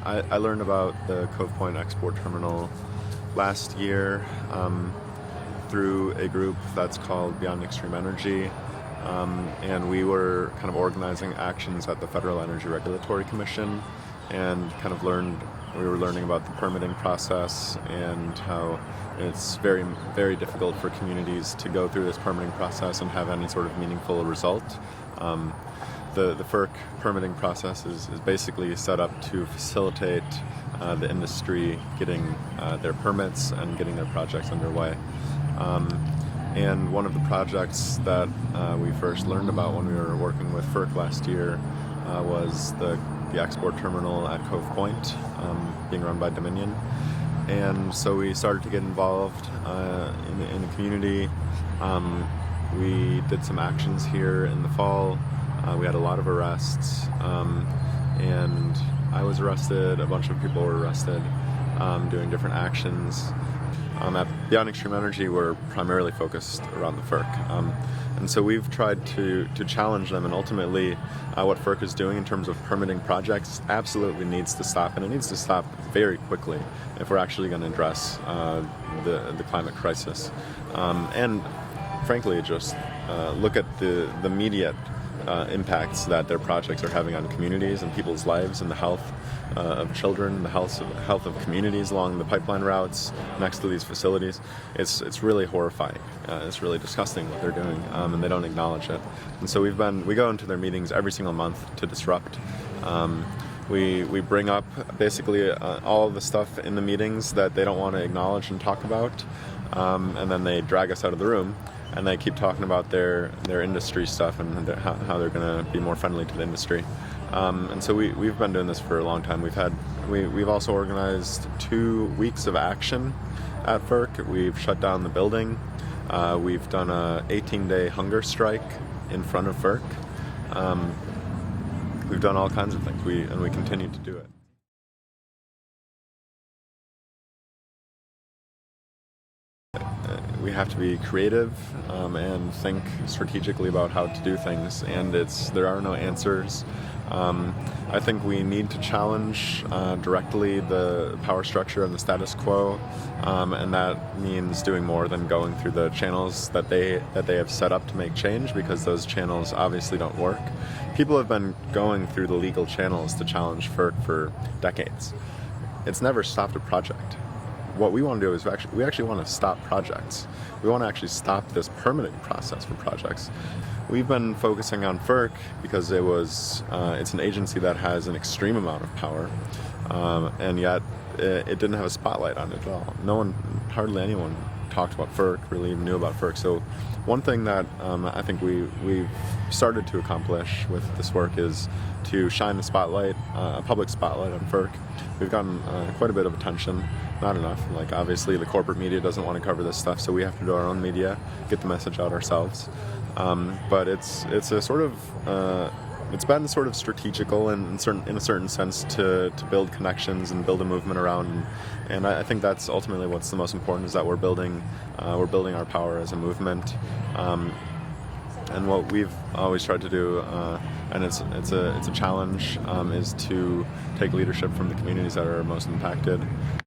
I learned about the Cove Point export terminal last year through a group that's called Beyond Extreme Energy, and we were kind of organizing actions at the Federal Energy Regulatory Commission, and we were learning about the permitting process and how it's very, very difficult for communities to go through this permitting process and have any sort of meaningful result. The FERC permitting process is basically set up to facilitate the industry getting their permits and getting their projects underway. And one of the projects that we first learned about when we were working with FERC last year was the export terminal at Cove Point, being run by Dominion. And so we started to get involved in the community. We did some actions here in the fall. We had a lot of arrests, and I was arrested, a bunch of people were arrested, doing different actions. At Beyond Extreme Energy, we're primarily focused around the FERC. And so we've tried to challenge them, and ultimately what FERC is doing in terms of permitting projects absolutely needs to stop, and it needs to stop very quickly if we're actually going to address the climate crisis. And frankly, just look at the immediate impacts that their projects are having on communities and people's lives and the health of children, the health of communities along the pipeline routes next to these facilities. It's really horrifying. It's really disgusting what they're doing, and they don't acknowledge it. And so we go into their meetings every single month to disrupt. We bring up basically all of the stuff in the meetings that they don't want to acknowledge and talk about, and then they drag us out of the room. And they keep talking about their industry stuff and how they're going to be more friendly to the industry. And so we've been doing this for a long time. We've also organized 2 weeks of action at FERC. We've shut down the building. We've done a 18-day hunger strike in front of FERC. We've done all kinds of things, and we continue to do it. We have to be creative and think strategically about how to do things, and there are no answers. I think we need to challenge directly the power structure and the status quo, and that means doing more than going through the channels that they have set up to make change, because those channels obviously don't work. People have been going through the legal channels to challenge FERC for decades. It's never stopped a project. What we want to do is we actually want to stop projects. We want to actually stop this permitting process for projects. We've been focusing on FERC because it's an agency that has an extreme amount of power, and yet it didn't have a spotlight on it at all. Hardly anyone talked about FERC, really even knew about FERC. So one thing that I think we've started to accomplish with this work is to shine a public spotlight on FERC. We've gotten quite a bit of attention, not enough. Like, obviously the corporate media doesn't want to cover this stuff, so we have to do our own media, get the message out ourselves. But it's a sort of it's been sort of strategical in a certain sense to build connections and build a movement around, and I think that's ultimately what's the most important, is that we're building our power as a movement. And what we've always tried to do, and it's a challenge, is to take leadership from the communities that are most impacted.